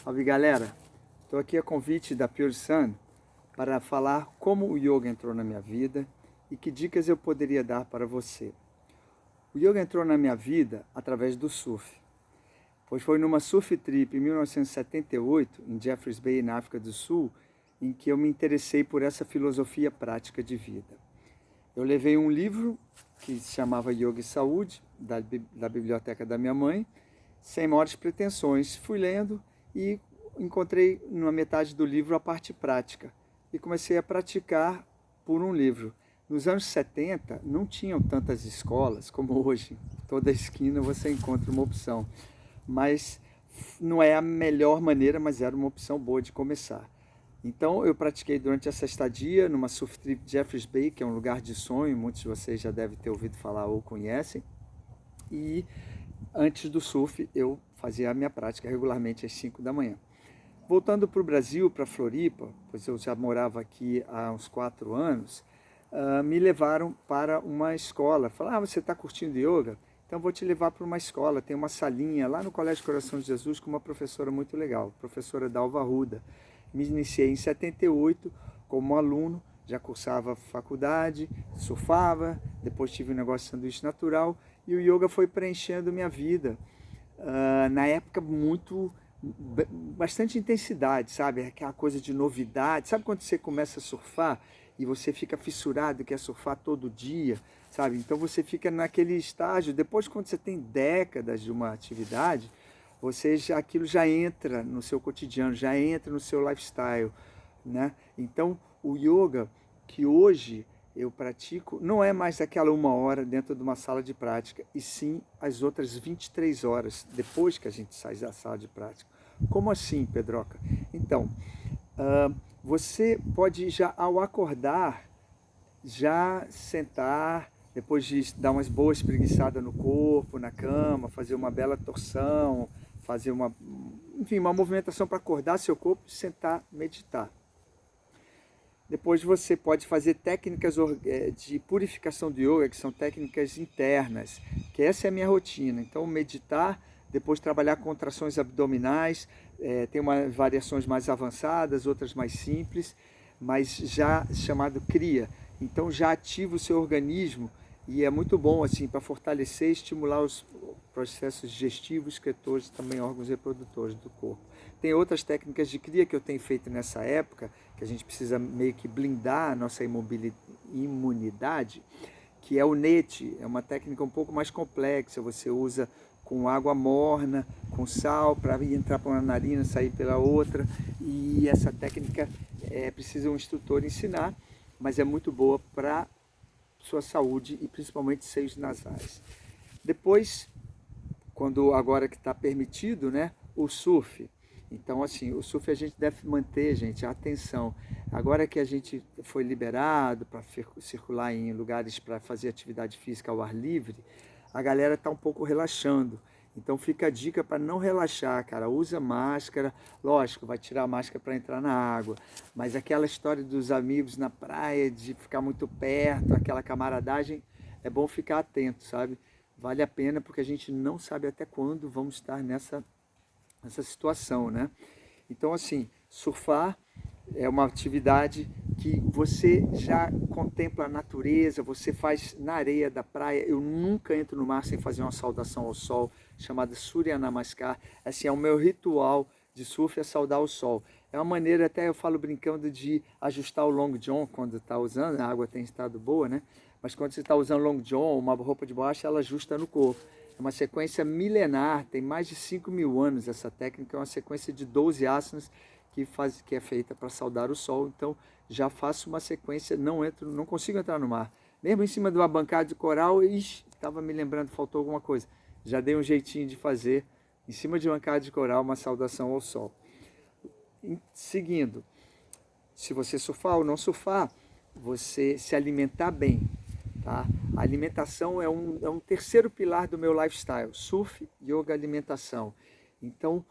Salve galera, estou aqui a convite da Pure Sun para falar como o yoga entrou na minha vida e que dicas eu poderia dar para você. O yoga entrou na minha vida através do surf, pois foi numa surf trip em 1978, em Jeffreys Bay, na África do Sul, em que eu me interessei por essa filosofia prática de vida. Eu levei um livro que se chamava Yoga e Saúde, da biblioteca da minha mãe, sem maiores pretensões. Fui lendo e encontrei na metade do livro a parte prática e comecei a praticar por um livro. Nos anos 70 não tinham tantas escolas como hoje. Toda esquina você encontra uma opção, mas não é a melhor maneira, mas era uma opção boa de começar. Então eu pratiquei durante essa estadia numa surf trip Jeffreys Bay, que é um lugar de sonho, muitos de vocês já devem ter ouvido falar ou conhecem. E antes do surf eu fazia a minha prática regularmente às 5 da manhã. Voltando para o Brasil, para Floripa, pois eu já morava aqui há uns 4 anos, me levaram para uma escola. Falaram, você está curtindo yoga? Então vou te levar para uma escola, tem uma salinha lá no Colégio Coração de Jesus com uma professora muito legal, professora Dalva Arruda. Me iniciei em 78 como aluno, já cursava faculdade, surfava, depois tive um negócio de sanduíche natural e o yoga foi preenchendo minha vida. Na época bastante intensidade, sabe? Aquela coisa de novidade. Sabe quando você começa a surfar e você fica fissurado, quer surfar todo dia, sabe? Então você fica naquele estágio. Depois, quando você tem décadas de uma atividade, aquilo já entra no seu cotidiano, já entra no seu lifestyle, né? Então o yoga que hoje eu pratico não é mais aquela 1 hora dentro de uma sala de prática, e sim as outras 23 horas depois que a gente sai da sala de prática. Como assim, Pedroca? Então, você pode já ao acordar, já sentar, depois de dar umas boas espreguiçadas no corpo, na cama, fazer uma bela torção, fazer uma movimentação para acordar seu corpo, sentar, meditar. Depois você pode fazer técnicas de purificação do yoga, que são técnicas internas, que essa é a minha rotina. Então meditar, depois trabalhar contrações abdominais, tem variações mais avançadas, outras mais simples, mas já chamado Kriya. Então já ativa o seu organismo e é muito bom assim para fortalecer e estimular os processos digestivos, excretores e também órgãos reprodutores do corpo. Tem outras técnicas de Kriya que eu tenho feito nessa época, que a gente precisa meio que blindar a nossa imunidade, que é o NET, é uma técnica um pouco mais complexa, você usa com água morna, com sal, para entrar por uma narina, sair pela outra, e essa técnica precisa um instrutor ensinar, mas é muito boa para sua saúde e principalmente seios nasais. Depois, agora que está permitido, né, o surf. Então, assim, o surf a gente deve manter, gente, a atenção. Agora que a gente foi liberado para circular em lugares para fazer atividade física ao ar livre, a galera está um pouco relaxando. Então fica a dica para não relaxar, cara. Usa máscara, lógico, vai tirar a máscara para entrar na água. Mas aquela história dos amigos na praia, de ficar muito perto, aquela camaradagem, é bom ficar atento, sabe? Vale a pena porque a gente não sabe até quando vamos estar nessa situação, né? Então, assim, surfar é uma atividade que você já contempla a natureza, você faz na areia da praia. Eu nunca entro no mar sem fazer uma saudação ao sol, chamada Surya Namaskar. Assim, é o meu ritual de surf, é saudar o sol. É uma maneira, até eu falo brincando, de ajustar o long john quando está usando, a água tem estado boa, né? Mas quando você está usando long john, uma roupa de borracha, ela ajusta no corpo. É uma sequência milenar, tem mais de 5.000 anos essa técnica, é uma sequência de 12 asanas que é feita para saudar o sol. Então já faço uma sequência, não consigo entrar no mar. Mesmo em cima de uma bancada de coral, estava me lembrando, faltou alguma coisa. Já dei um jeitinho de fazer, em cima de uma bancada de coral, uma saudação ao sol. Seguindo, se você surfar ou não surfar, você se alimentar bem. Tá? A alimentação é um terceiro pilar do meu lifestyle, surf, yoga, alimentação. Então,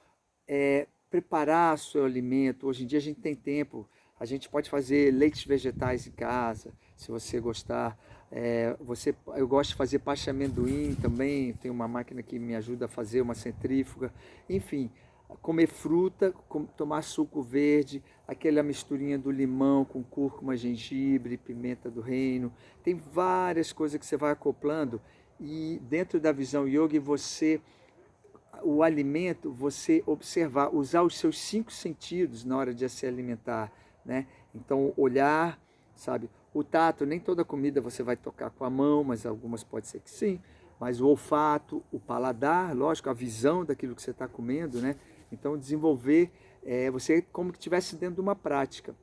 preparar seu alimento, hoje em dia a gente tem tempo, a gente pode fazer leites vegetais em casa, se você gostar. Eu gosto de fazer pasta de amendoim também, tem uma máquina que me ajuda a fazer, uma centrífuga. Enfim, comer fruta, tomar suco verde, aquela misturinha do limão com cúrcuma, gengibre, pimenta do reino. Tem várias coisas que você vai acoplando e dentro da visão yoga o alimento, você observar, usar os seus 5 sentidos na hora de se alimentar, né? Então, olhar, sabe? O tato, nem toda comida você vai tocar com a mão, mas algumas pode ser que sim. Mas o olfato, o paladar, lógico, a visão daquilo que você está comendo, né? Então, desenvolver, você como que estivesse dentro de uma prática,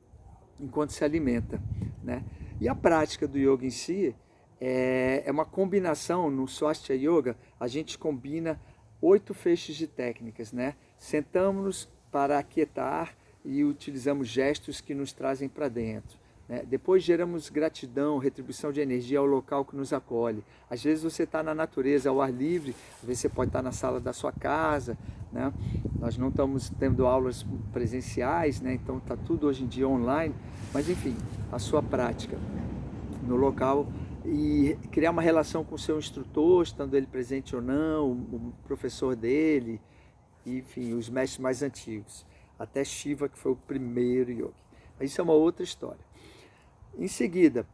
enquanto se alimenta, né? E a prática do yoga em si é uma combinação, no Swastika Yoga, a gente combina 8 feixes de técnicas, né? Sentamos-nos para aquietar e utilizamos gestos que nos trazem para dentro, né? Depois geramos gratidão, retribuição de energia ao local que nos acolhe. Às vezes você está na natureza, ao ar livre, às vezes você pode estar na sala da sua casa, né? Nós não estamos tendo aulas presenciais, né? Então está tudo hoje em dia online, mas enfim, a sua prática no local e criar uma relação com o seu instrutor, estando ele presente ou não, o professor dele, enfim, os mestres mais antigos, até Shiva, que foi o primeiro yogi. Mas isso é uma outra história. Em seguida,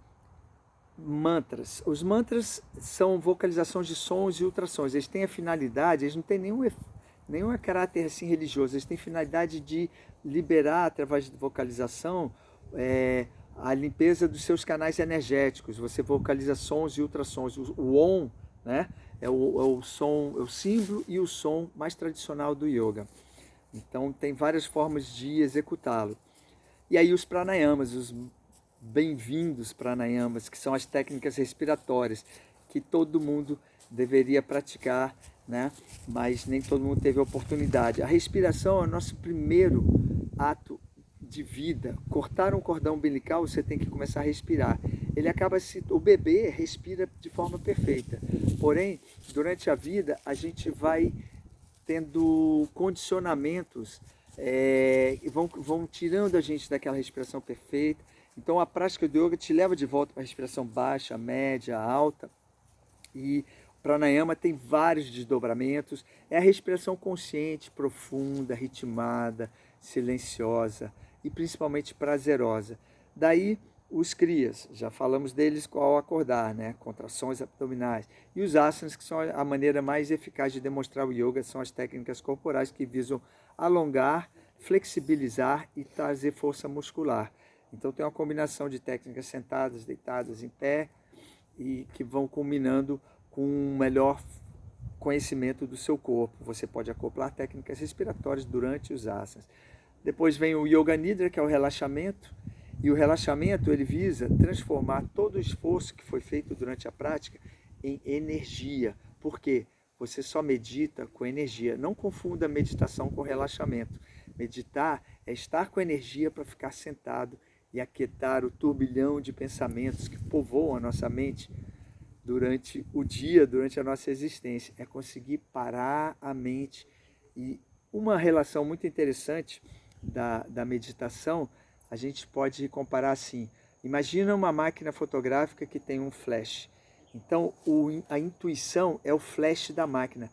mantras. Os mantras são vocalizações de sons e ultrassons. Eles têm a finalidade, eles não têm nenhum caráter assim religioso, eles têm finalidade de liberar, através de vocalização, a limpeza dos seus canais energéticos. Você vocaliza sons e ultrassons. O Om, né, é o som, é o símbolo e o som mais tradicional do yoga. Então tem várias formas de executá-lo. E aí os pranayamas, os bem-vindos pranayamas, que são as técnicas respiratórias que todo mundo deveria praticar, né? Mas nem todo mundo teve a oportunidade. A respiração é o nosso primeiro ato de vida. Cortar um cordão umbilical, você tem que começar a respirar. O bebê respira de forma perfeita. Porém, durante a vida, a gente vai tendo condicionamentos e vão tirando a gente daquela respiração perfeita. Então, a prática do yoga te leva de volta para a respiração baixa, média, alta. E o pranayama tem vários desdobramentos. É a respiração consciente, profunda, ritmada, silenciosa e principalmente prazerosa. Daí os kriyas, já falamos deles ao acordar, né? Contrações abdominais. E os asanas, que são a maneira mais eficaz de demonstrar o yoga, são as técnicas corporais que visam alongar, flexibilizar e trazer força muscular. Então tem uma combinação de técnicas sentadas, deitadas, em pé, e que vão culminando com um melhor conhecimento do seu corpo. Você pode acoplar técnicas respiratórias durante os asanas. Depois vem o Yoga Nidra, que é o relaxamento. E o relaxamento, ele visa transformar todo o esforço que foi feito durante a prática em energia. Por quê? Você só medita com energia. Não confunda meditação com relaxamento. Meditar é estar com energia para ficar sentado e aquietar o turbilhão de pensamentos que povoam a nossa mente durante o dia, durante a nossa existência. É conseguir parar a mente. E uma relação muito interessante da meditação, a gente pode comparar assim. Imagina uma máquina fotográfica que tem um flash. Então, a intuição é o flash da máquina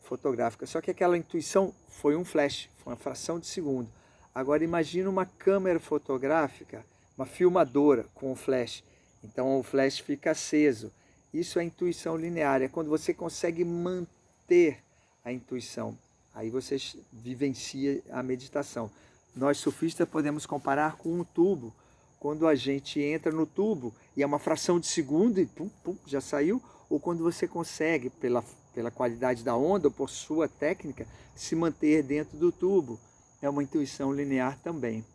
fotográfica. Só que aquela intuição foi um flash, foi uma fração de segundo. Agora, imagina uma câmera fotográfica, uma filmadora com o flash. Então, o flash fica aceso. Isso é intuição linear, é quando você consegue manter a intuição. Aí você vivencia a meditação. Nós sufistas podemos comparar com um tubo. Quando a gente entra no tubo e é uma fração de segundo e pum, pum, já saiu, ou quando você consegue, pela qualidade da onda ou por sua técnica, se manter dentro do tubo. É uma intuição linear também,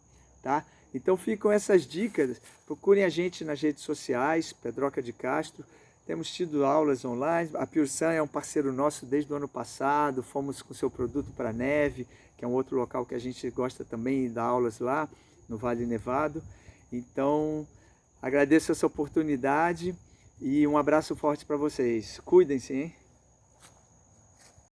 tá? Então ficam essas dicas. Procurem a gente nas redes sociais, Pedroca de Castro. Temos tido aulas online. A Pure Sun é um parceiro nosso desde o ano passado. Fomos com seu produto para a neve, que é um outro local que a gente gosta também de dar aulas lá, no Vale Nevado. Então, agradeço essa oportunidade e um abraço forte para vocês. Cuidem-se, hein?